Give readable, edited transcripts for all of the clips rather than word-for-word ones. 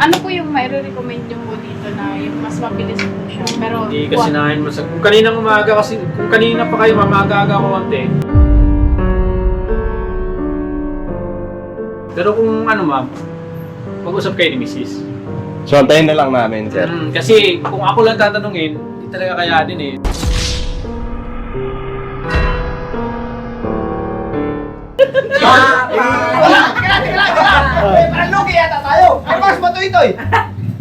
Ano po yung mai-recommend nyo po dito na yung mas mabilis po siya? Pero Hindi kasi nahin mo sa... Kung kaninang umaga kasi... Kung kanina pa kayo, mamaga-aga ko konti. Pero kung ano ma'am, mag-usap kayo ni Mrs. So, antayin na lang namin, sir. Kasi kung ako lang tatanungin, hindi talaga kaya din eh. Parang lugi yata tayo. Ay, mas matuloy-toy.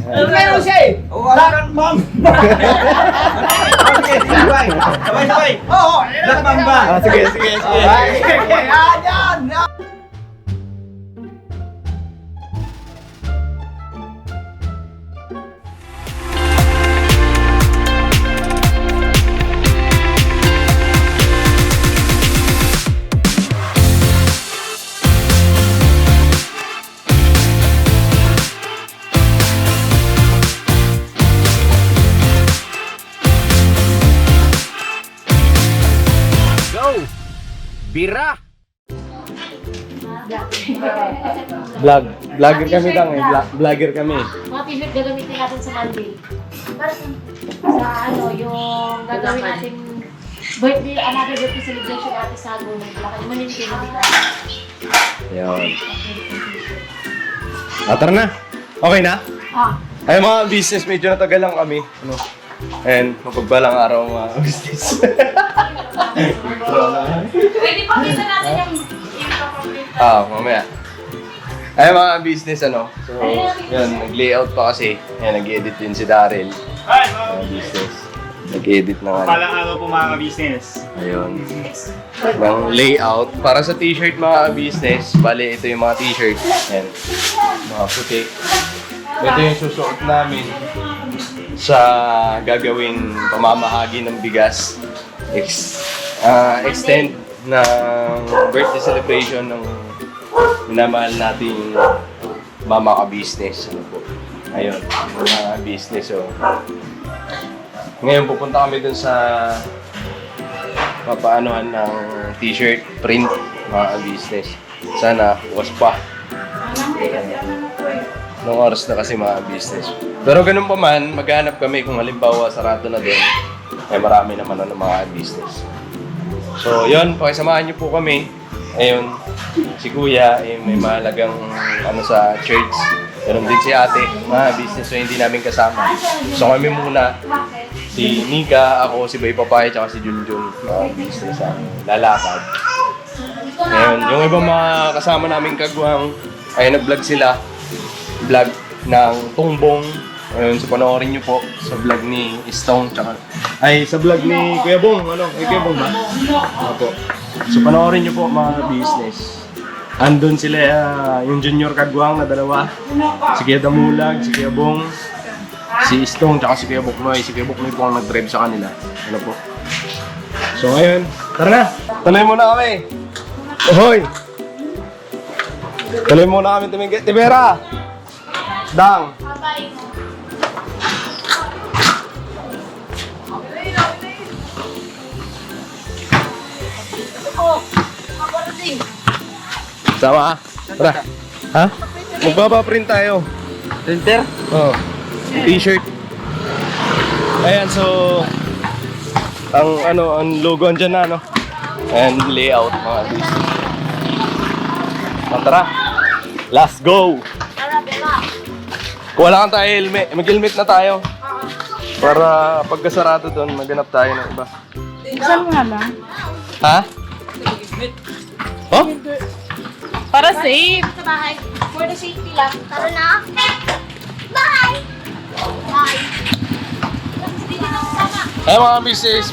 Meron siya eh. Wala kang ma'am. Sabay-sabay. Oo. Black Mamba. Sige. Yan. Bira! Vlogger kami lang eh. Vlogger kami. Mga t-shirt gagamitin natin sa Monday. Para sa ano, yung gagawin natin birthday, another birthday celebration natin sa Agono. Kaya maninigay na dito. Ayun. Tara na. Okay na? Ay mga business, medyo natagal lang kami. Ano? And mapagbalang araw mga business. pwede pa kita natin yung Mamaya. Ay mga business ano. So, yun, nag-layout pa kasi. Ayan, nag-edit din si Daryl. Hi, Mga business. Nag-edit na nga. Palang araw po mga business. Ayun. Ng layout. Para sa t-shirt mga business, bali ito yung mga t-shirt. Ayan. Mga puti. Ito yung susuot namin sa gagawin pamamahagi ng bigas. Extend ng birthday celebration ng minamahal nating mama ka-business. Ano po? Ayun, mga business. So, ngayon pupunta kami dun sa papaanuhan ng t-shirt print mga business. Sana was pa. Nung oras na kasi mga business. Pero ganun pa man, maghanap kami kung halimbawa sarado na din. Eh marami naman ng mga business. So yun, pakisamahan niyo po kami. Ayun, si Kuya may mahalagang ano sa church. Ganun din si ate, mga business so hindi namin kasama. So kami muna, si Nika, ako, si Bay Papay, tsaka si Junjun, mga business ang lalakad. Ngayon, yung ibang mga kasama namin kagwang, ay nag-vlog sila. Vlog ng Tungbong. Ayun, so panoorin nyo po sa vlog ni Istong, tsaka ay sa vlog ni Kuya Bong, ano? Kuya Bong ba? Opo. So panoorin nyo po mga business. Andun sila, yung junior kagwang na dalawa. Si Kuya Damulag, si Kuya Bong, si Istong, tsaka si Kuya Buknoy. Si Kuya Buknoy po ang nag-drive sa kanila. Ano po? So ayun, tara na! Tuloy muna kami! Ohoy! Tuloy muna kami tumingin. Tibera! Dang! Sama? Tara. Ha? Magpapaprint tayo. Printer? Oh. T-shirt. Ayan, so ang logo andyan na, no? And layout mga business. Tara. Let's go. Kung wala kang tayo helmet, mag-helmet na tayo. Para pagkasarado doon, maghanap tayo ng iba. Saan nga lang? Ha? Oh? Para safe. Sa bahay. For the safety lang. Tara na. Bye! Bye! Ay mga business,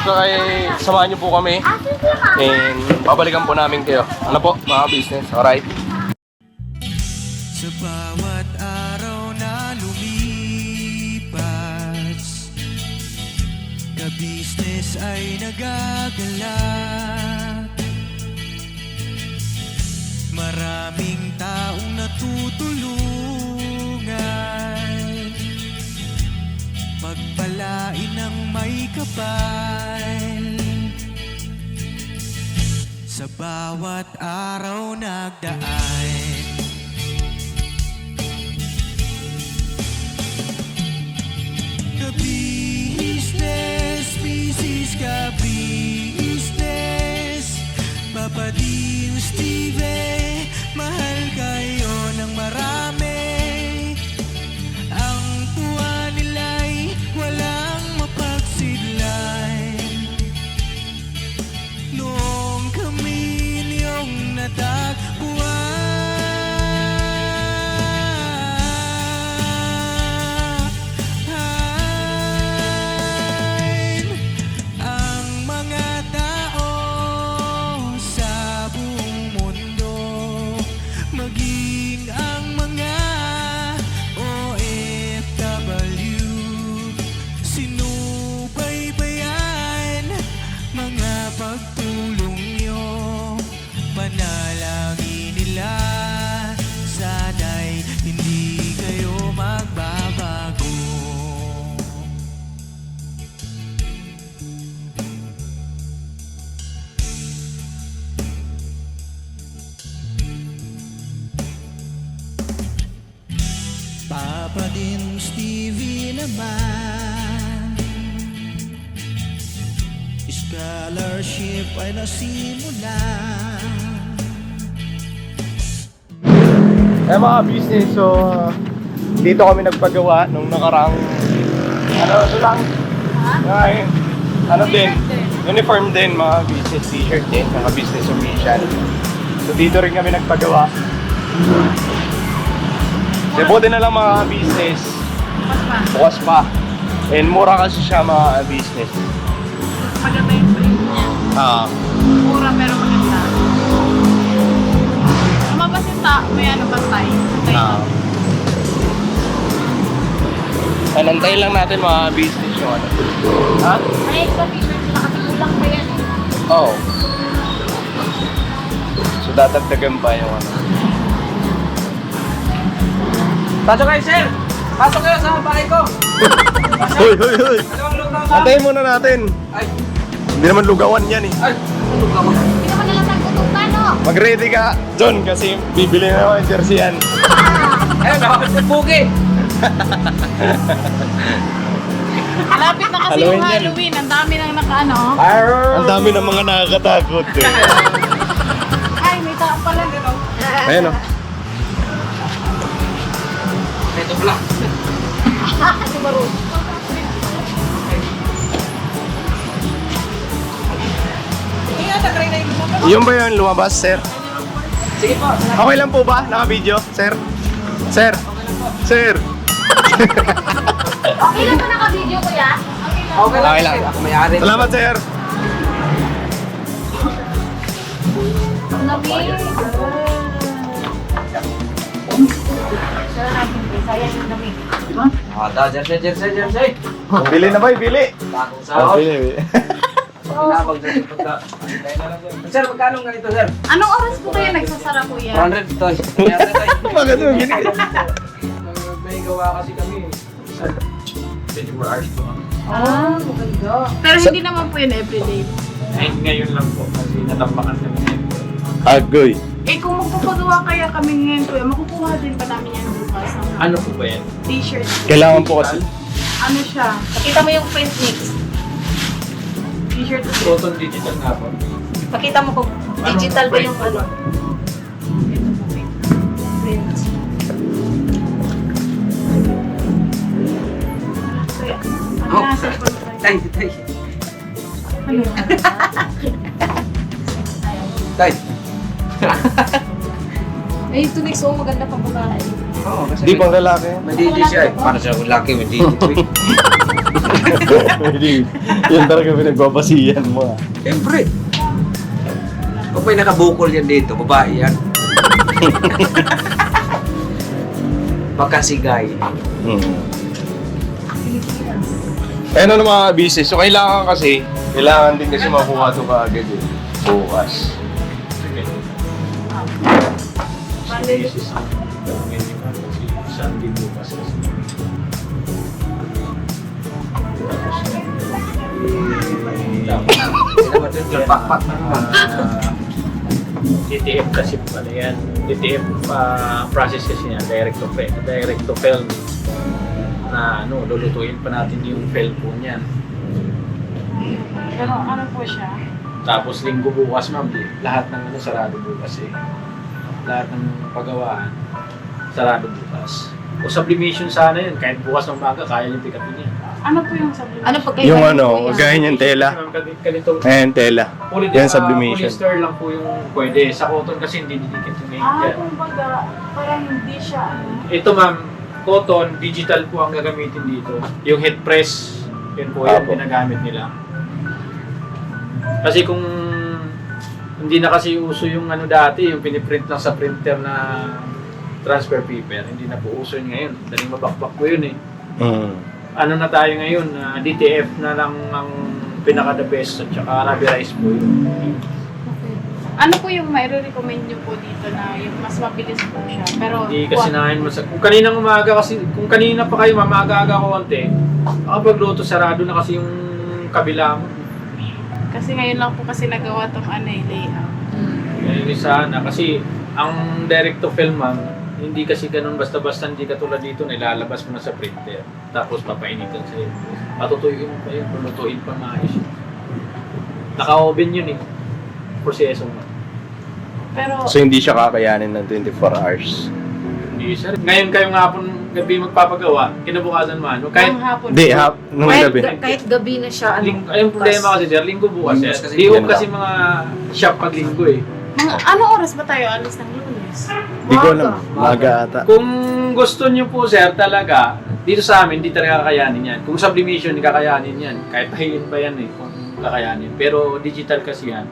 samahan niyo po kami. And babalikan po namin kayo. Ano po mga business, alright? Sa bawat araw na lumipas, ka-business ay nagagalak. Maraming taong natutulungan, pagpalain ng may kapal. Sa bawat araw nagdaan, ka business. Papa Dean Steve, mahal kayo ng marami. Ang tuwa nila'y walang mapagsidlay. Noong kami niyong natagpuan. Ang mga tao sa buong mundo, maging ang mga OFW, sinubaybayan mga pagtulong nyo. Manalangin nila, sana'y hindi kayo magbabago. Papa din Stevie naman, scholarship ay nasimula. Eh mga business, so dito kami nagpagawa nung nakaraang ano lang? Ay, ano din? Uniform din, mga business t-shirt din, mga business official. So dito rin kami nagpagawa. Buti na lang mga business, bukas pa. And mura kasi siya mga business. Maganda yung print niya. Mura pero maganda. Lumabas yung may ano ba size? Anantay lang natin mga business yung ano. Ha? May extra t-shirt sila kasi kulang pa yan. Oo. So dadagdagan pa yung ano. Pasok kayo, sir! Pasok kayo sa bahay ko! Hoy, hoy, hoy! Anong lugaw na? Antayin muna natin. Ay, Hindi naman lugawan yan eh. ay, lugaw ko. Hindi naman nalasang kutukan, no? Mag-ready ka, John, kasi bibili na naman yung jersey yan. Ayun, nakapit yung pugi! Malapit na kasi Halloween yung yan. Halloween. Ang dami nang nakaano. Ang dami ng mga nakakatakot eh. Ay, may tao pala dito. Ayun o. Ito pala. Si Barus. Yung ba yun lumabas, sir? Sige po. Okay lang po ba? Naka-video, sir? Sir? Sir? Okay lang ba naka-video, kuya? Okay lang. Okay lang. Ako may-ari. Salamat, sir. Nabi. Sara natin, sayang yung nabi. Jersey. Bili na ba? Bili. Takong sa Bili. Tinawag sa pagka. Sir, magkano ganito, sir? Anong oras po kayo nagsasara, kuya? 100 to. 100 to. Bakit mo gini? May gawa kasi kami. 24 hours po. Ah, maganda. Pero hindi naman po yun everyday. Ay, ngayon lang po kasi natampakan kami ngayon. Agoy. Eh, kung magpapagawa kaya kami ngayon, kuya, makukuha din pa namin yan bukas. Ano po ba yan? T-shirt. Kailangan po kasi. Ano siya? Pakita mo yung print mix. T-shirt. Proton digital nga po. Pakita mo kung digital ba yung ano. Print. Kuya, ang nasa po. Tay. Ano? Tay. Ay, ito next oh, maganda pang babae. Oo, kasi Hindi pang lalaki. Madidi siya eh. Para sa lalaki, madidi po eh. Hindi. Yan talaga pinagbabasihan mo ah. Siyempre. Kung may nakabukol yan dito, babae yan. Makasigay. Eh ano ng mga business? So kailangan din kasi makuha ito kaagad eh. Bukas. Sige. Sunday bukas. Pakpak na naman. DTF kasi pala yan. DTF process kasi yan. Direct to film. Na ano, lulutuin pa natin yung film po niyan. Pero ano po siya? Tapos linggo bukas, ma'am, lahat ng ano, sarado bukas eh. Lahat ng paggawaan, sarado bukas. O sublimation sana yun, kahit bukas ng umaga, kaya yung pick up niya. Ano po yung sabi? Ano pagkaiba? Yung ano, gaya niyang tela. Ganito, Ayan, tela. Yan, sublimation. Polyester lang po yung pwede. Sa cotton kasi hindi didikit yung yan. Kumbaga, parang hindi siya ano. Ito ma'am, cotton, digital po ang gagamitin dito. Yung head press, yun po yung Apo. ginagamit nila. Kasi kung hindi na kasi uso yung ano dati, yung piniprint lang sa printer na transfer paper, hindi na po uso yun ngayon. Daling mabakbak po yun eh. Ano na tayo ngayon, DTF na lang ang pinaka-the best at saka rubberized po yun. Ano po yung mai-recommend nyo po dito na yung mas mabilis po siya? Pero Hindi kasi nahin mo sa... Kung kaninang umaga kasi, kung kanina pa kayo mamaga-aga konti, kapag luto sarado na kasi yung kabila mo. kasi ngayon lang po kasi nagawa tong ano eh, layout. Ngayon sana kasi ang direct to film ma'am, hindi kasi ganun basta-basta, hindi katulad dito nilalabas mo na sa printer tapos papainitan sa'yo. Patutuyuin mo pa yun, lulutuin pa maayos. Naka-oven yun eh, proseso mo. Pero So hindi siya kakayanin ng 24 hours. Hindi sir. Ngayon kayong hapon gabi magpapagawa, kinabukasan mo ano, kahit ng hapon Hindi, po, nung gabi. Kahit gabi na siya, ayong problema kasi sir, linggo bukas sir. Di Yan kasi mga shop pag linggo eh. mga ano oras ba tayo alis ng Lunes? Hindi ko alam. Maga ata. Kung gusto niyo po sir talaga, dito sa amin hindi talaga kakayanin yan. Kung sublimation, kakayanin yan. Kahit pahiin pa yan eh, kung kakayanin. Pero digital kasi yan.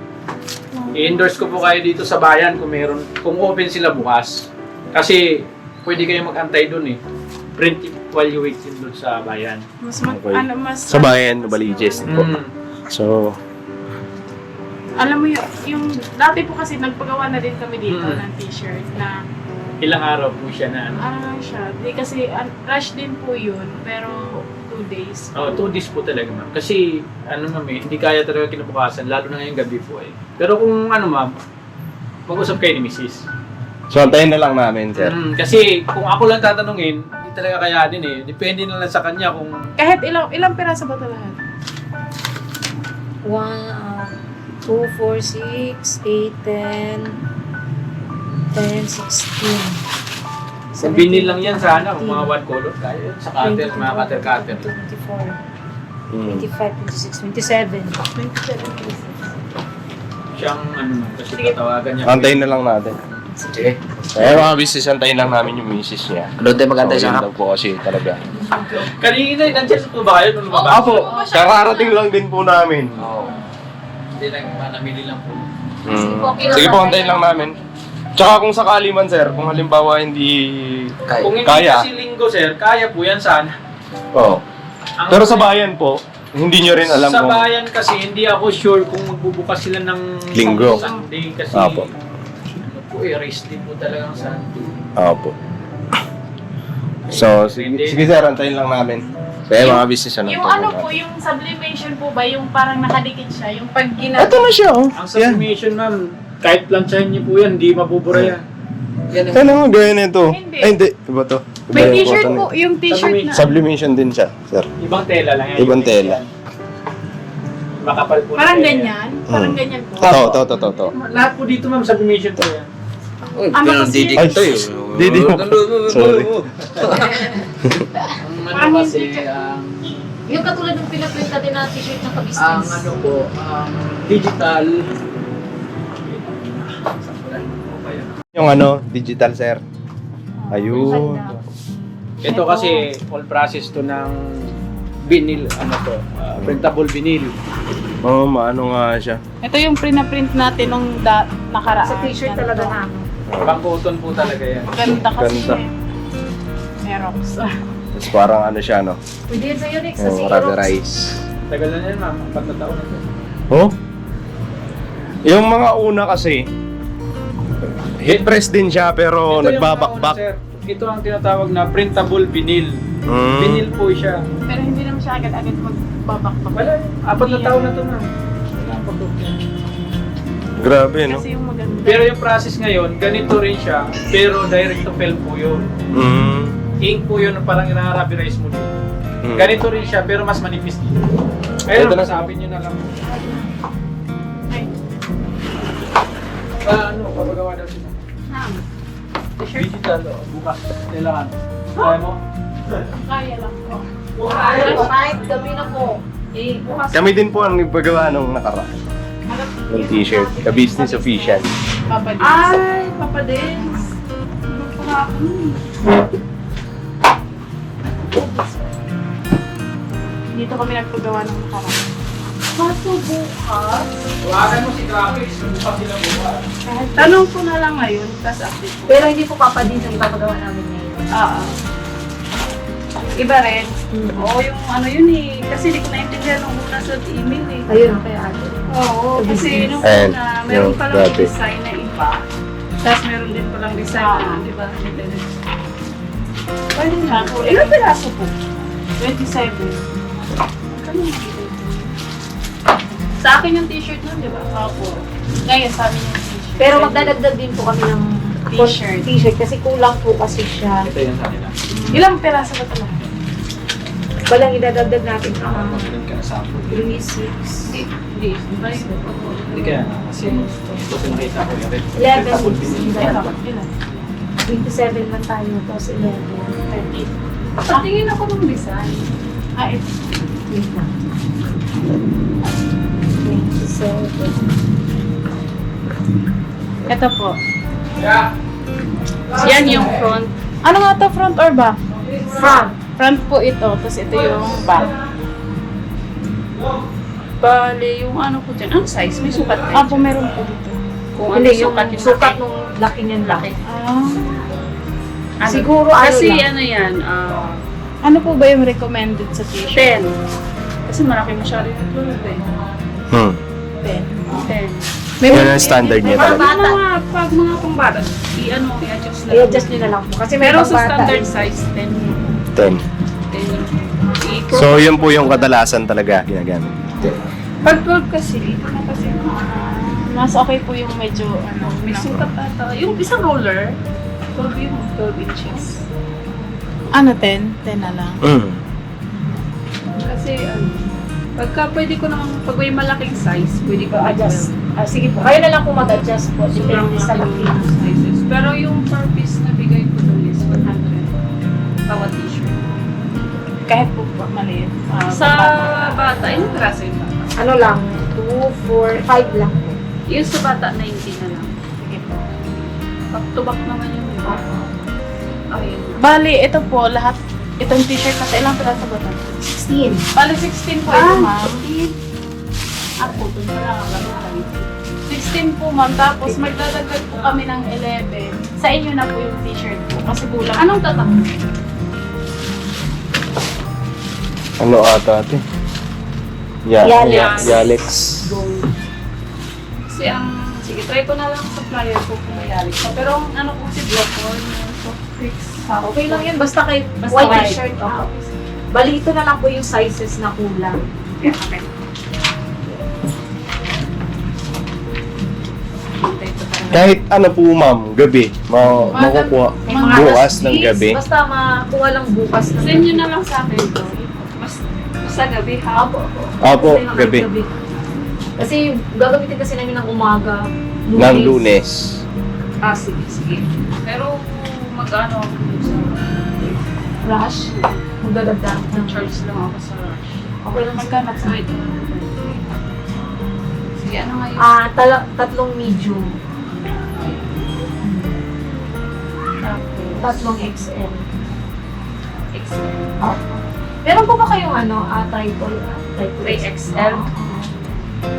I-endorse ko po kayo dito sa bayan kung meron, kung open sila bukas. Kasi pwede kayo mag-antay doon eh. Print it while you wait doon sa bayan. Mas Okay. ano mas Sa bayan, Novaliches po. So, alam mo yung dati po kasi nagpagawa na din kami dito Mm. ng t-shirt na Ilang araw po siya na ano. siya. Di kasi rush din po yun, pero 2 days. Oh, 2 days po talaga ma'am. Kasi ano ma'am eh, hindi kaya talaga kinabukasan, lalo na ngayong gabi po eh. Pero kung ano ma'am, mag-usap kayo ni Mrs. so antayin na lang namin, sir. Kasi kung ako lang tatanungin, hindi talaga kaya din eh. Depende na lang sa kanya kung Kahit ilang piraso ba ito lahat? 1, 2, 4, 6, 8, 10, 16. kung binil lang yan sana, kung mga one color, kaya yun. Sa cutter, mga cutter-cutter. 24, Mm. 25, 26, 27. 27 pieces. Siyang ano ma'am, kasi Sige. tatawagan niya. Antayin na lang natin. Sige. Mga business, antayin lang namin yung misis niya. Doon tayo magantay So, sa yun harap. lang po kasi talaga. Kanina, nandiyan sa ba kayo nung lumabas? Apo, kararating lang din po namin. Hindi lang, namili lang po. Sige po, antayin lang namin. Tsaka kung sakali man, sir, kung halimbawa hindi Kung hindi kaya. kasi linggo sir, kaya po yan sana. Oo. Ang- Pero sa bayan po, hindi nyo rin alam sa kung... bayan kasi hindi ako sure kung magbubukas sila ng Linggo. Sunday kasi Apo. ano po eh, race din po talaga ang Sunday. Opo. So, sige sir, antayin lang namin. Kaya mga business ano. Yung ano po, yung sublimation po ba, yung parang nakadikit siya, yung pag ginagawa. Ito na siya, oh. Ang sublimation ma'am, kahit planchahin niyo po yan, hindi mabubura yan. Ano nga gaya nito? Hindi. Ay, hindi. Iba to. Iba May yung t-shirt cotton po, eh. yung t-shirt na. Sublimation din siya, sir. Ibang tela lang yan. Ibang tela. Makapal po. na Parang tela yan. ganyan, parang ganyan po. To. Lahat po dito ma'am, sublimation po yan. Ano kasi, Ay, Didi mo. Sorry. Ang Parang ano kasi, hindi Yung katulad ng pinaprint natin na t-shirt ng ang kabisnes. ano po, digital. Yung ano, digital, sir. Ayun. Ito kasi all process to ng vinyl, ano to, printable vinyl. Oo, maano nga siya. ito yung print natin nung nakaraan. Sa t-shirt talaga na. Pang-cotton po talaga yan. Ganda kasi. Ganda. Xerox. Tapos parang ano siya, no? Pwede yan sa'yo, Rex. Kasi Yung rubberized. Tagal na yan ma'am, 4 na taon na to. Oh? Yung mga una kasi, hit press din siya pero Ito yung mga una, nagbabakbak. sir. Ito ang tinatawag na printable vinyl. Mm. Vinyl po siya. Pero hindi naman siya agad-agad magbabakbak. Wala, 4 na taon na to ma'am. Wala pa po. Grabe, no? Kasi yung maganda. Pero yung process ngayon, ganito rin siya, pero direct to film po yun. Mm. Ink po yun, parang i-rubberized mo dito. Ganito rin siya, pero mas manipis dito. Ayun, Ito na. sabi nyo na lang. Ay, Ano, papagawa daw sila. Digital, bukas. Kailangan. Kaya mo? kaya lang po. Kahit gabi na po. Bukas. Kami din po ang nagpagawa nung nakaraan. Ng t-shirt. Ka-business official. Papadis. Ay, papadins. Ano po nga ako nun? Dito kami nagpagawa ng nakaraan. Kaso bukas. Tawagan mo si Graphics, bukas sila bukas. Tanong ko na lang ngayon, tapos update ko. Pero hindi po papadins ang ipapagawa namin ngayon. Oo. Iba rin. Oo, yung ano yun eh. Kasi hindi ko naintindihan nung una sa email eh. Ayun, kaya ate. Oo, kasi nung Ayan, una, meron yung palang grabe. design na iba. Tapos meron din palang design na, di ba? Pwede na po. Ilang piraso po? 27. Kano nakita ito? Sa akin yung t-shirt nun, di ba? Opo. Ngayon, sa amin yung t-shirt. Pero magdadagdag din po kami ng T-shirt. T-shirt kasi kulang po kasi siya. Ito yan sa nila. Ilang piraso ba talaga? Walang idadagdag natin Doon ka na sample. 3, 6, Hindi. Iba yun. Hindi kaya na, kasi ito pinakita ko yung red. 11. Double pin. Ilan? 27 man tayo, tapos 11. 30. Patingin ako ng design. Ah, ito. Wait lang. 27. Ito po. Yan yung front. Ano nga to? Front or back? Front. Front po ito. Tapos ito yung back. Bale, yung ano po dyan. Ang size? May sukat kayo? Apo, meron po dito. Kung ano Hindi, yung sukat sukat nung laki niyan laki. Ah. Siguro ano Kasi lang. ano yan, ano po ba yung recommended sa t-shirt? 10. Kasi malaki masyado yung tulog eh. 10. Yan ang standard niya Pag talaga. pag mga pangbata, i-adjust na. I-adjust nyo na lang po. Kasi Pero meron sa standard size, 10. 10. So, yun po yung kadalasan talaga ginagamit. Pag 12 kasi, ito na kasi mas okay po yung medyo, may sukat ata. Yung isang roller, 12 yung 12 inches. Ano, 10? 10 na lang. Kasi, pagka pwede ko naman, pag may malaking size, pwede ko adjust. Sige po. Kayo na lang po mag-adjust po. Depende sa laki. sizes. Pero yung per piece na bigay ko doon is 100. Bawat t-shirt. Kahit po maliit. Sa bata, yung piraso yung bata. Ano lang, 2, 4, 5 lang po. Yung sa bata, 90 na lang. Sige po. Back to back naman yung iba. Ayun. Bali, ito po, lahat, itong t-shirt kasi ilang piraso ba ito? 16. Bali, 16 po ito, ma'am. Ako, doon pa lang ako. 16 po, ma'am. Tapos, magdadagdag po kami ng 11. Sa inyo na po yung t-shirt po. Kasi kulang. Anong tatak? Ano ata ate? Yalex. Yalex. Kasi sige, try ko na lang sa flyer ko kung may Alex. Pero ang ano po si Blockborn, so fix. Okay lang yan. Basta kay Basta white white. t-shirt. Bali, ito na lang po yung sizes na kulang. Yeah, okay. Kahit ano po ma'am, gabi, makukuha May mga bukas alas ng 10, gabi. Basta makuha lang bukas ng Send nyo na lang sa akin to. Basta gabi ha. Apo. Opo, Basta yung gabi. Kasi gagamitin kasi namin ng umaga. Ng Lunes. Sige. Pero mag-ano ako sa Rush. Magdadagdag ng charge lang ako sa rush. Okay lang. Magkano sa ito? Sige, ano nga yun? Tatlong medium. Tatlong XL. XL. Meron po ba kayong triple? 3XL?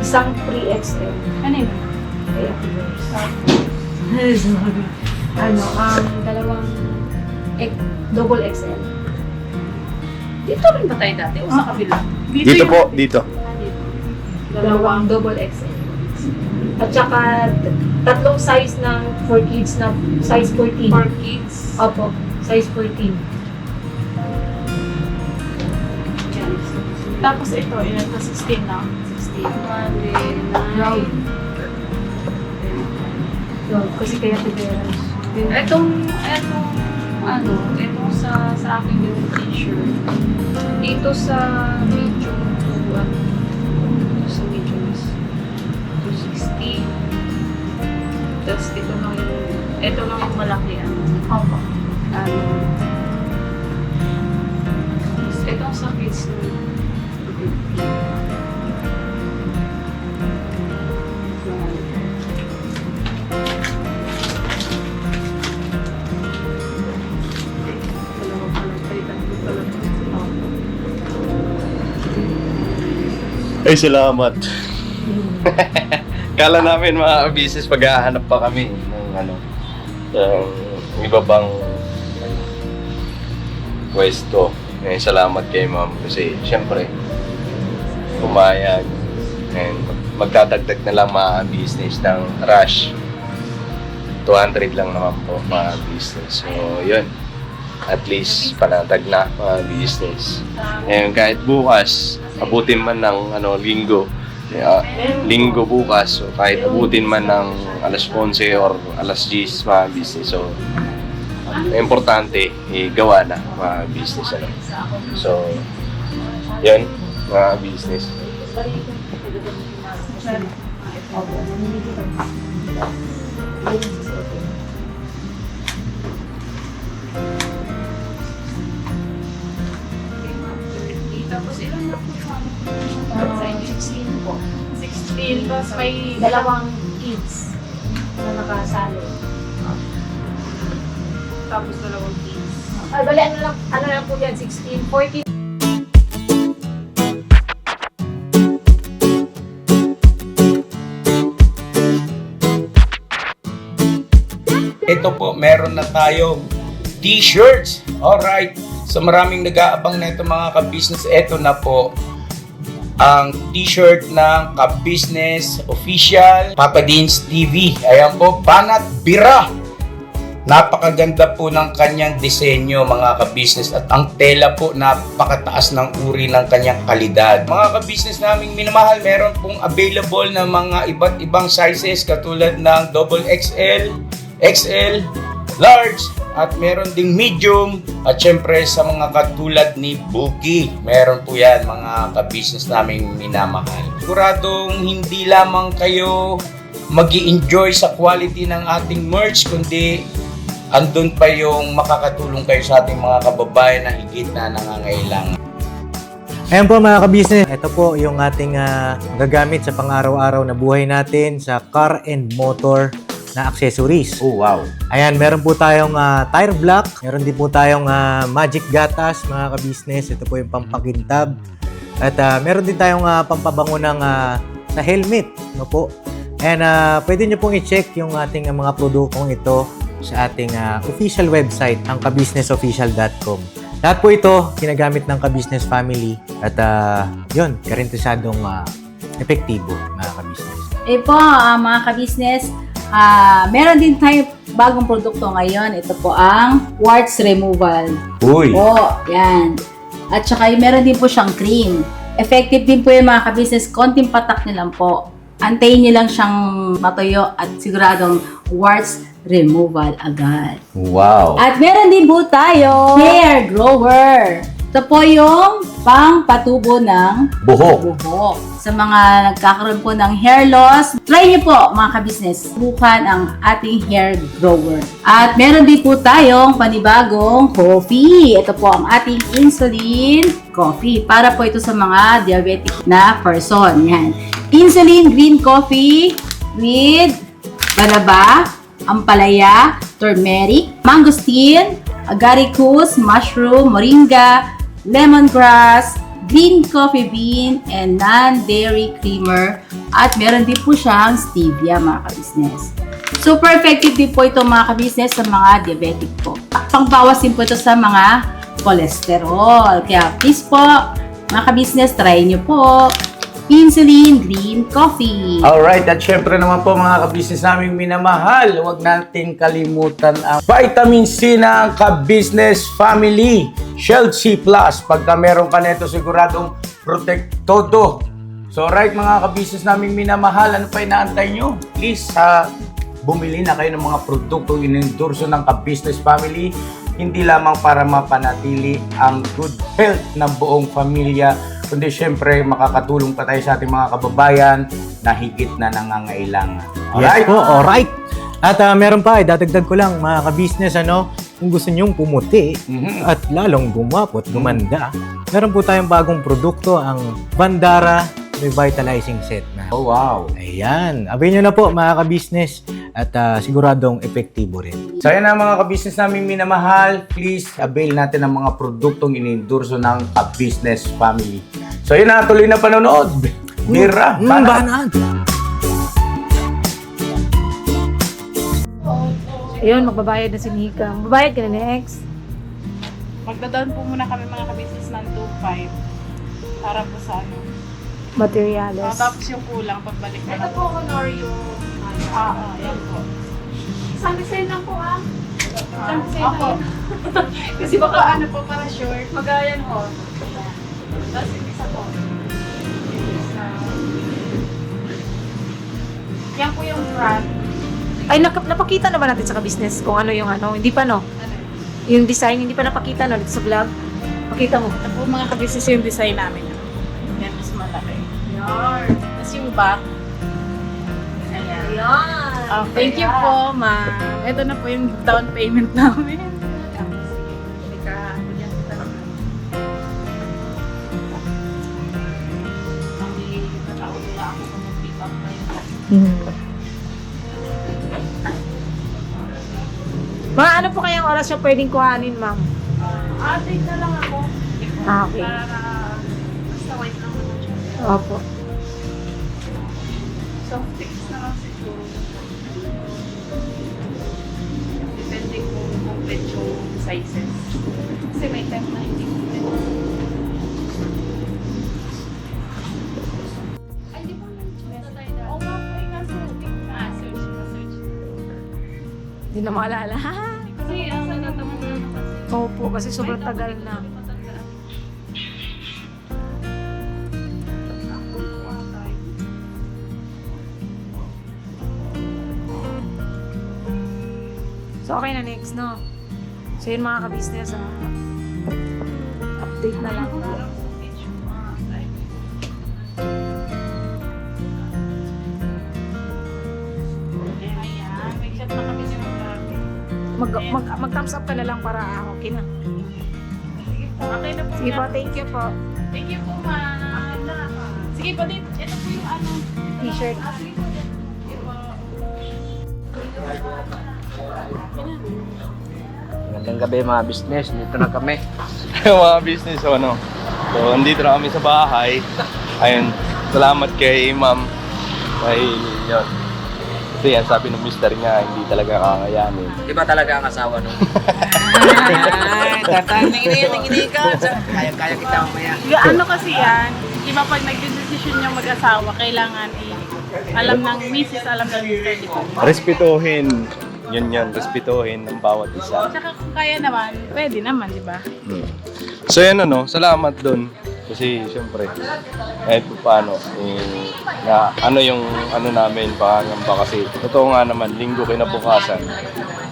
Isang 3XL. Ano yun? Kaya sorry. Dalawang double XL. Dito rin ba tayo dati o sa kabila? Dito po, dito. Dalawang double XL. At saka tatlong size ng for kids na size 14. For kids. Opo, size 14. Tapos ito, ilan to? 16 na. 16. 1, Round. Kasi kaya tiberas. Itong sa akin yung t-shirt. 8 Ito sa medium, ito sa medium is 260. Tapos ito lang yung malaki. Opo. Itong sa kids, 250. Ay, salamat. Kala namin mga business pag-hahanap pa kami ng ng iba bang pwesto. Eh, salamat kay ma'am kasi syempre pumayag and magdadagdag na lang mga business ng rush. 200 lang naman po mga business. So, yun. At least panatag na mga business. And kahit bukas, abutin man ng linggo. Linggo bukas, so kahit abutin man ng alas 11 or alas 10 mga business. So, importante, gawa na mga business. So, yun, mga business. Tapos ilan na po sa inyo? 16 po. 16, tapos may Dalawang kids na nakasali. tapos dalawang kids. Ay, bali, ano lang po yan, 16, 14. Ito po, meron na tayong t-shirts. Alright. So maraming nag-aabang na ito mga ka-business. Ito na po ang t-shirt ng ka-business official Papa Dean's TV. Ayan po, Banat Bira. Napakaganda po ng kanyang disenyo mga ka-business at ang tela po napakataas ng uri ng kanyang kalidad. Mga ka-business naming minamahal, meron pong available na mga iba't ibang sizes katulad ng XXL, XL, large, at meron ding medium at syempre sa mga katulad ni Bookie. Meron po yan mga ka-business naming minamahal. Siguradong hindi lamang kayo magi-enjoy sa quality ng ating merch kundi andun pa yung makakatulong kayo sa ating mga kababayan na higit na nangangailangan. Ayan po mga ka-business, ito po yung ating gagamit sa pang-araw-araw na buhay natin sa car and motor na accessories. Oh, wow. Ayan, meron po tayong tire block, meron din po tayong magic gatas mga ka-business, ito po yung pampakintab. At meron din tayong pampabango ng sa helmet, no po. And pwede nyo pong i-check yung ating mga produktong ito sa ating official website, ang kabusinessofficial.com. Lahat po ito ginagamit ng ka-business family at yun, karintisadong epektibo mga ka-business. Eh po, mga ka-business, meron din tayo bagong produkto ngayon. Ito po ang warts removal. Uy! Po, yan. At saka meron din po siyang cream. Effective din po yung mga ka-business. Konting patak nyo lang po. Antayin nyo lang siyang matuyo at siguradong warts removal agad. Wow. At meron din po tayo hair grower. Ito po yung pang-patubo ng Buhok. buhok. Sa mga nagkakaroon po ng hair loss, try niyo po mga ka-business. Subukan ang ating hair grower. At meron din po tayong panibagong coffee. Ito po ang ating insulin coffee. Para po ito sa mga diabetic na person. Yan. Insulin green coffee with banaba, ampalaya, turmeric, mangosteen, agaricus, mushroom, moringa, lemongrass, green coffee bean, and non-dairy creamer. At meron din po siyang stevia mga ka-business. Super effective din po ito mga ka-business sa mga diabetic po. Pangbawas din po ito sa mga cholesterol. Kaya please po, mga ka-business, try nyo po. Insulin Green Coffee. Alright, at syempre naman po mga ka-business naming minamahal, huwag natin kalimutan ang Vitamin C ng ka-business family, Shield C+. Pagka meron ka nito, siguradong protect todo. So right mga ka-business naming minamahal, ano pa inaantay nyo? Please, bumili na kayo ng mga produktong in-endorso ng ka-business family. hindi lamang para mapanatili ang good health ng buong pamilya, kundi syempre makakatulong pa tayo sa ating mga kababayan na higit na nangangailangan. Yes po, alright. At meron pa, dadagdag ko lang mga ka-business, kung gusto nyong pumuti at lalong gumwapo at gumanda, meron po tayong bagong produkto, ang Bandara Revitalizing Set na. Oh, wow. Ayan, avail nyo na po mga ka-business at siguradong epektibo rin. So yan ang mga ka-business namin minamahal. Please avail natin ang mga produktong inendorso ng ka-business family. So yun na, tuloy na panonood. Bira, Banat! Ayun, magbabayad na si Nika. Magbabayad ka na next. Magdadaan po muna kami mga ka-business ng 2.5 para po sa Materials. tapos yung kulang pagbalik na. Ito po honor yung yan po. Isang design lang po Isang design lang. Kasi baka po para short. Magayan po. Tapos yung isa po. Yan po yung front. Ay, napakita na ba natin sa ka-business kung ano yung Hindi pa, no? Yung design, hindi pa napakita, no? Dito sa vlog. Pakita mo. Ito po mga ka-business yung design namin. Yan, mas malaki. Yan. Tapos yung back. Ayan. Thank you po, ma'am. Ito na po yung down payment namin. Mga ano po kayang oras yung pwedeng kuhanin, ma'am? Take na lang ako. Okay. Para basta white lang naman siya. Opo. Soft fix na lang siguro. Depende kung complete yung sizes. Kasi may time na hindi complete. Ay, di ba Oo nga po, kaso search. Hindi na maalala. Kasi ang sagata mo na kasi. Opo, kasi sobrang tagal na. So, okay na next, no? So, yun mga ka-business, update na lang. May chat na kami si Mag-thumbs up ka na lang para okay na. Okay na po. Sige po, thank you po. Thank you po, ma'am. Sige po, ito po yung T-shirt. Sige po, Magandang gabi mga business. Dito na kami. Mga business, So, andito na kami sa bahay. Ayun, salamat kay ma'am. Dahil yun. Kasi yan, sabi ng mister niya, hindi talaga kakayanin. Di ba talaga ang asawa nung? Tingin ka. Kaya kita mamaya. Ano kasi yan, di ba pag nag-decision yung mag-asawa, kailangan alam ng misis, alam ng mister, di ba? Respetuhin. Yun, respetuhin ng bawat isa. Tsaka kung kaya naman, pwede naman, di ba? So yan salamat dun. Kasi syempre, kahit paano, na yung namin, pangangamba kasi totoo nga naman, linggo kinabukasan,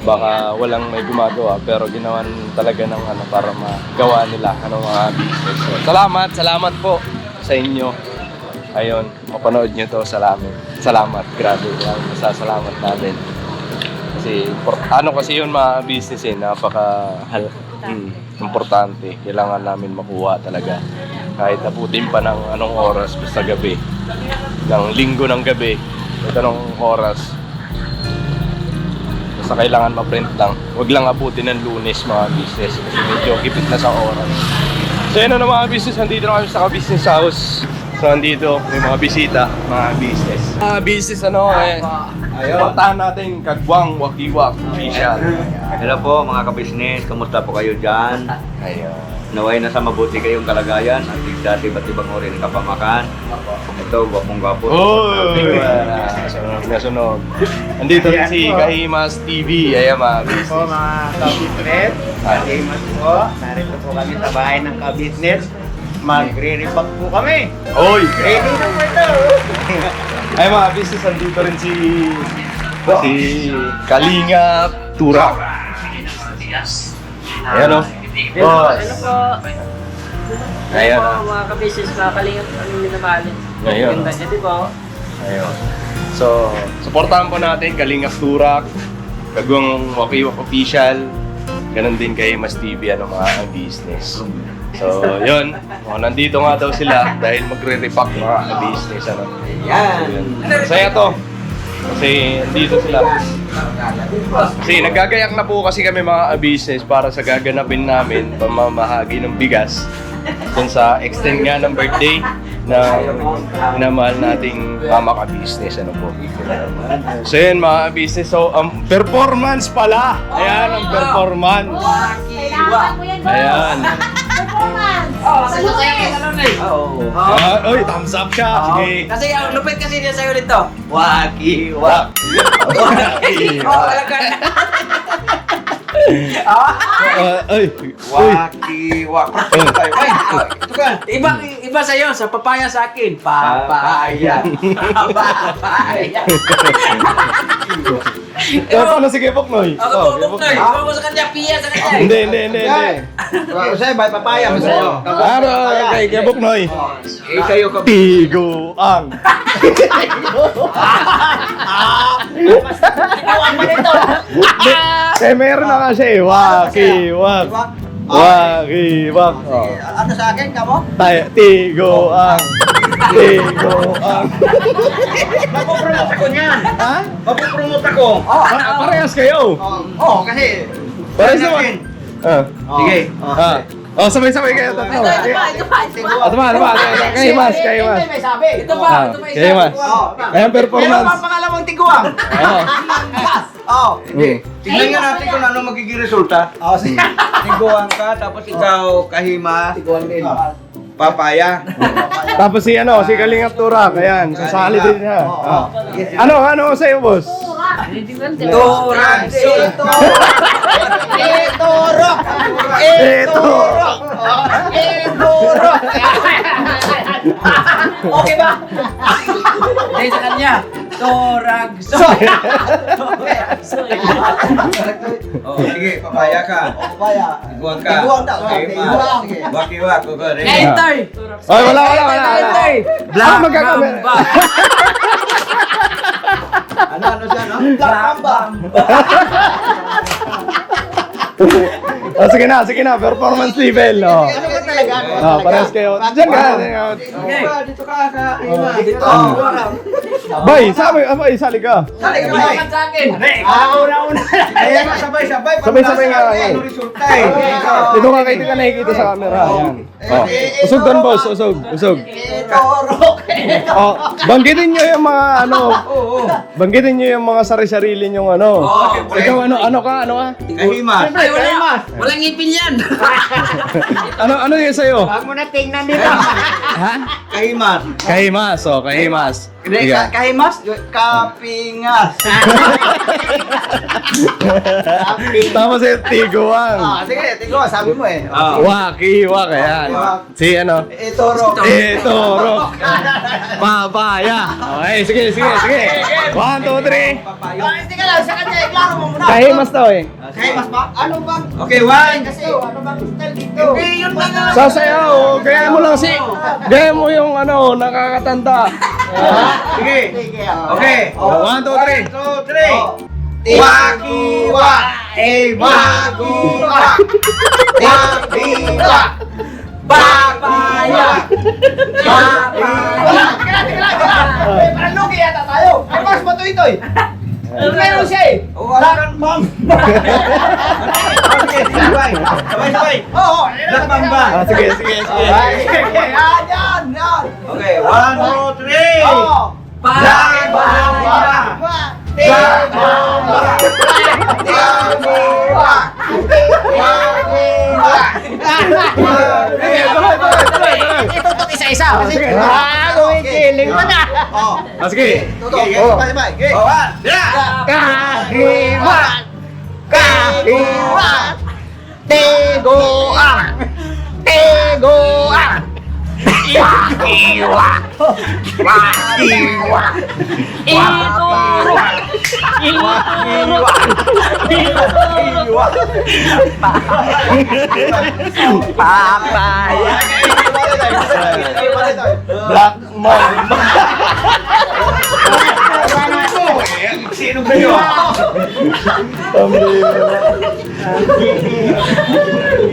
baka walang may gumagawa, pero ginawan talaga ng para magawa nila mga business. So, salamat po sa inyo. Ayun, mapanood nyo to, salamat, grabe, masasalamat natin. Kasi, kasi yun mga business importante, kailangan namin makuha talaga. Kahit abutin pa ng anong oras, basta gabi, ng linggo ng gabi, ito ng oras, basta kailangan ma-print lang. Huwag lang abutin ng Lunes mga business, kasi medyo gipit na sa oras. So yun mga business, nandito na kami sa ka-business house. So nandito, may mga bisita, mga business. Mga business puntahan natin Kagwang Wakiwak Official. Hello po mga ka-business. Kumusta po kayo dyan? Ayun. Naway na sa mabuti kayong kalagayan at dati iba't ibang uri ng kapamakan. Ito, gwapong-gwapo. Sunod. Andito rin si Kahimas TV. Ayan mga business. Po mga ka-business. Kahimas po. Narito po kami sa bahay ng ka-business. Magre-repack po kami. Oy! Ready na po ito. Ay mga business, andito rin si Kalinga Turak. Ayan o. Boss. Ano po? Ayan Ano o. po, mga kabisis, mga kalingap ang minamahalin. Ayun. Ganda niya, di po? Ayun. So, supportahan po natin Kalingap Turak, Kagwang Wakiwak Official, ganun din kay Mas TV, ano mga ang business. So, yun. Nandito nga daw sila dahil magre-repack mga business, ano. Yan. Masaya to. Kasi nandito sila. Kasi nagagayak na po kasi kami mga business para sa gaganapin namin pamamahagi ng bigas dun sa extend nga ng birthday na minamahal nating mama ka-business. Ano po? So yun mga business. So, performance pala. Ayan ang performance. Kailangan ko yan, boss. Ayan. Performance. Sagot kayo kay Salon eh. Oy, thumbs up siya. Sige. Kasi ang lupit kasi niya sa'yo nito. Wakiwak. Ay. Wakiwak. Iba sa'yo, sa papaya sa akin. Papaya. Papaya. Paano si Kepok Noy? Ako po, Buknoy. Ikaw mo sa kanya, Pia sa kanya. Hindi. Sa'yo, may papaya mo sa'yo. Ano kay Kepok Noy? Kayo ka. Tiguang. Eh, meron na nga siya eh. Wakiwak. Wakiwak. Ano sa akin, kamo? Tiguang. Tiguang. Mapupromote ako niyan. Ha? Mapupromote ako. Parehas kayo. Oo, kasi. Parehas naman. Sige. Sabay-sabay kayo tatlo. Ito pa. Ito ba? Kay Mas. May sabi. Ito pa. Ito pa Kay Mas. Ayan, performance. Pangalawang tiguang. Oo. Okay. Tignan nga natin kung ano magiging resulta. Oo, sige. Tiguang ka, tapos ikaw kahima. Tiguang din. Papaya. Tapos si Kalingap Turak. Ayan, sasali din siya. Ano sa'yo, boss? Turang. Etorok. Okay ba? Hindi sa kanya. Toragso. Sige, papaya ka. Papaya. Tiguang ka. Kahima. Sige. Wakiwak. Enter. Ay, wala. Black magkakamera. Mamba. Ano siya, no? Black Mamba. Sige na. Performance level. Ano ba talaga? Parehas kayo. Diyan ka. Dito ka, kahima. Dito. Bay, sali ka. Sali ka, Bakit sa akin? Una. Kaya nga sabay-sabay. Sabay-sabay nga kayo. Ano resulta eh. Dito ka nakikita sa camera. Ayan. Usog doon, boss. Usog. Etorok. Banggitin nyo yung mga Banggitin nyo yung mga sari-sarili nyong Ikaw ano ka? Kahima. Ay, walang ngipin yan. Ano yung sa'yo? Huwag mo na tingnan dito. Ha? Kahimas. Kahimas. Kahimas. Hindi, kahimas. Kapingas. Tapos yung tiguang. Sige, tingnan. Sabi mo eh. Wakiwak. Ayan. Si Etorok. Etorok. Papaya. Okay, sige. 1, 2, 3. Hindi ka lang, sa kanya, iklaro mo muna. Kahimas daw eh. Kahimas ba? Ano bang? Okay, one. Kasi, ano bang style dito? Okay, yun ba nga? Sasayaw. Gaya mo lang Gaya mo yung nakakatanda. Sige. Okay. 1, 2, 3. 1, 2, 3. Wakiwa. Wakiwa. Wakiwa. Papaya. Papaya. Parang lugi yata tayo. Ay, mas ba ito ito'y? Meron siya eh. Black Mamba. Okay, sabay. Oo, Black Mamba. Sige. Yan. Okay, 1, 2, 3. Black Mamba. Black Mamba. Itutok isa-isa. Kumikiling mo na. Sige. Sabay. Kahiwa. Tiguang. Papaya. Black Mamba. Sino ba yun?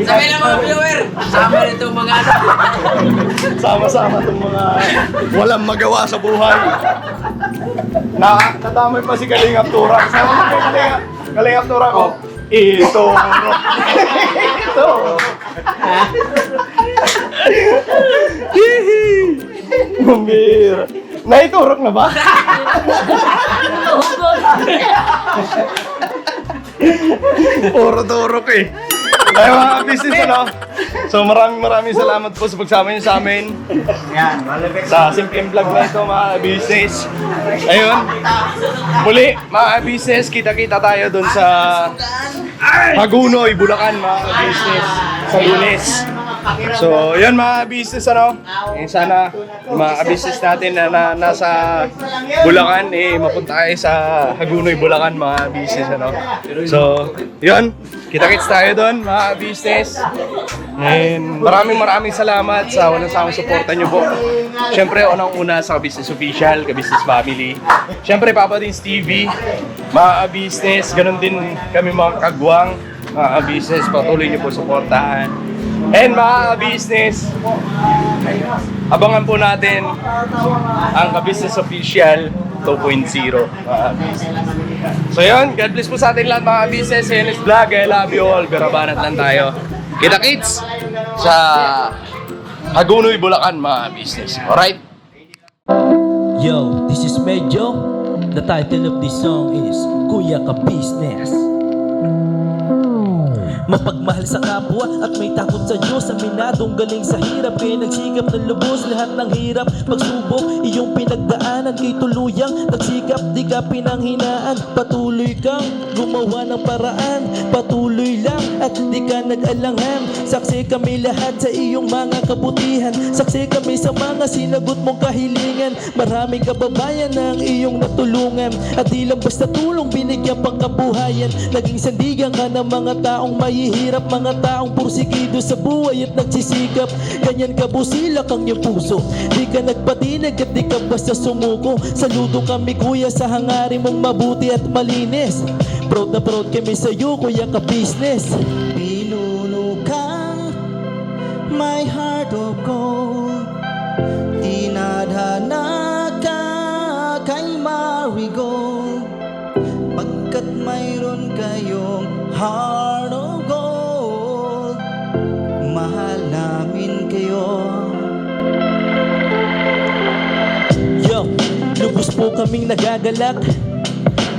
Sabi ng mga viewer, sama nito mga ano. Sama-sama itong mga walang magawa sa buhay. Natamay pa si Kalingap Tura. Sama mo kay Kalingap Tura ko. Ito. Ito. Bumbira. Naiturok na ba? Puro turok eh. Ay mga business ano. So maraming salamat po sa pagsama niyo sa amin. Yan, malapit. Sa simpleng vlog na ito mga business. Ayun. Muli mga business, kita-kita tayo dun sa Hagunoy, Bulacan mga business. Sa Lunes. So, yun mga business ano. Sana yung mga business natin na nasa Bulacan mapunta tayo sa Hagunoy, Bulacan mga business ano. So, yun. Kita-kits tayo doon mga business. And maraming salamat sa walang sawang suporta nyo po. Siyempre, unang-una sa Ka-Business Official, Ka-Business Family. Siyempre, Papa Dins TV, mga business, ganun din kami mga kagwang, mga business, patuloy nyo po suportahan. And mga business, abangan po natin ang Ka-Business Official 2.0 mga business. So yun, God bless po sa atin lahat mga business. Yan is vlog, I love you all. Berabanat lang tayo. Kita-kits sa Hagunoy, Bulacan mga business. Alright? Yo, this is Medyo. The title of this song is Kuya Ka Business. Mapagmahal sa kapwa at may takot sa Diyos. Aminadong galing sa hirap, kaya nagsikap ng lubos. Lahat ng hirap, pagsubok, iyong pinagdaanan. Kay tuluyang nagsikap, di ka pinanghinaan. Patuloy kang gumawa ng paraan. Patuloy lang at di ka nag-alangan. Saksi kami lahat sa iyong mga kabutihan. Saksi kami sa mga sinagot mong kahilingan. Maraming kababayan na ang iyong natulungan. At di lang basta tulong, binigyan pang kabuhayan. Naging sandigan ka ng mga taong mahihirap, mga taong pursigido sa buhay at nagsisikap. Ganyan ka busilak ang iyong puso, di ka nagpatinag at di ka basta sumuko. Saludo kami kuya sa hangarin mong mabuti at malinis. Proud na proud kami sa iyo Kuya Ka Business. Pinuno kang my heart of gold, tinadhana ka kay Marigold. Pagkat mayroon kayong heart of gold, mahal namin kayo. Yo, lubos po kaming nagagalak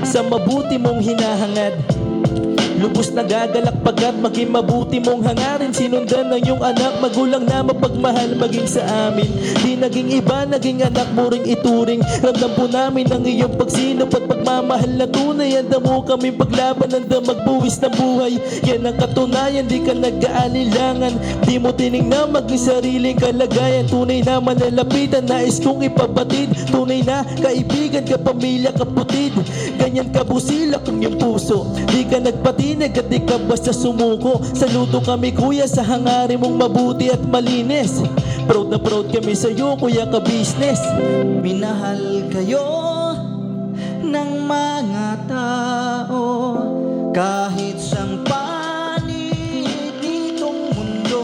sa mabuti mong hinahangad. Lubos nagagalak pagkat maging mabuti mong hangarin. Sinundan ng iyong anak, magulang na mapagmahal maging sa amin. Di naging iba, naging anak mo ring ituring. Ramdam po namin ang iyong pagsinop at pagmamahal na tunay. Handa mo kaming paglaban, handa magbuwis ng buhay. Yan ang katunayan, di ka nag-aalilangan. Di mo tinignan maging sariling kalagayan. Tunay na manalapitan, nais kong ipabatid. Tunay na kaibigan, kapamilya, kaputid. Ganyan kabusilak ang iyong puso, di ka nagpatinag at di ka basta sumuko. Saludo kami kuya sa hangarin mong mabuti at malinis. Proud na proud kami sa iyo Kuya Ka Business. Minahal kayo ng mga tao kahit sang panig nitong mundo.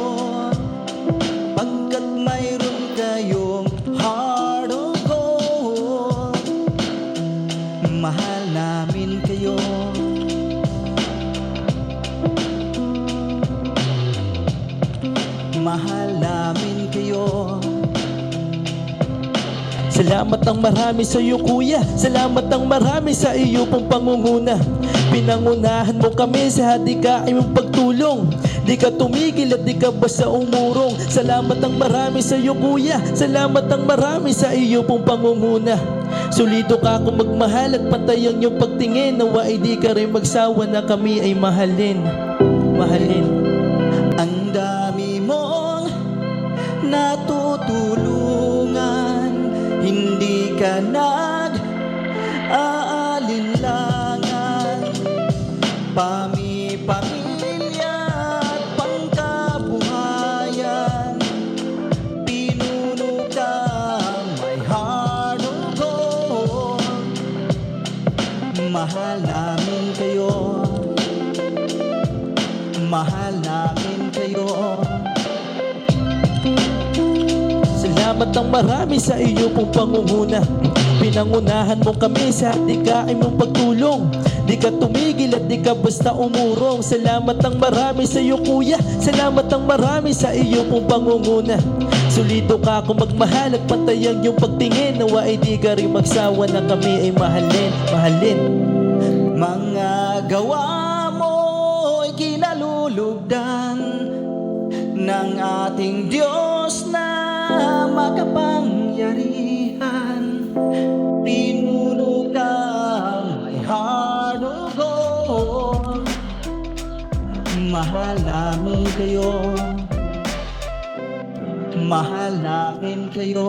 Pagkat mayroon kayong heart of gold, mahal namin kayo. Mahal namin kayo. Salamat ang marami sa iyo kuya, salamat ang marami sa iyo pong pangunguna. Pinangunahan mo kami sa hadikain mong pagtulong. Di ka tumigil at di ka basta umurong. Salamat ang marami sa iyo kuya, salamat ang marami sa iyo pong pangunguna. Solido ka kung magmahal at pantay ang iyong pagtingin. Nawa ay di ka rin magsawa na kami ay mahalin. Mahalin. Ang dami mong natutunan tulungan, hindi ka nag-aalinlangan. Pamilya at pangkabuhayan, pinuno kang may heart of gold. Mahal namin kayo, mahal namin kayo. Salamat ng marami sa iyo pong pangunguna. Pinangunahan mo kami sa dikain mong pagtulong. Di ka tumigil at di ka basta umurong. Salamat ng marami sa iyo kuya, salamat ng marami sa iyo pong pangunguna. Solido ka kung magmahal at pantay ang iyong pagtingin. Nawa ay di ka rin magsawa na kami ay mahalin, mahalin. Mga gawa mo ay kinalulugdan ng ating Diyos na makapangyarihan. Pinuno kang may heart of gold. Mahal namin kayo, mahal namin kayo.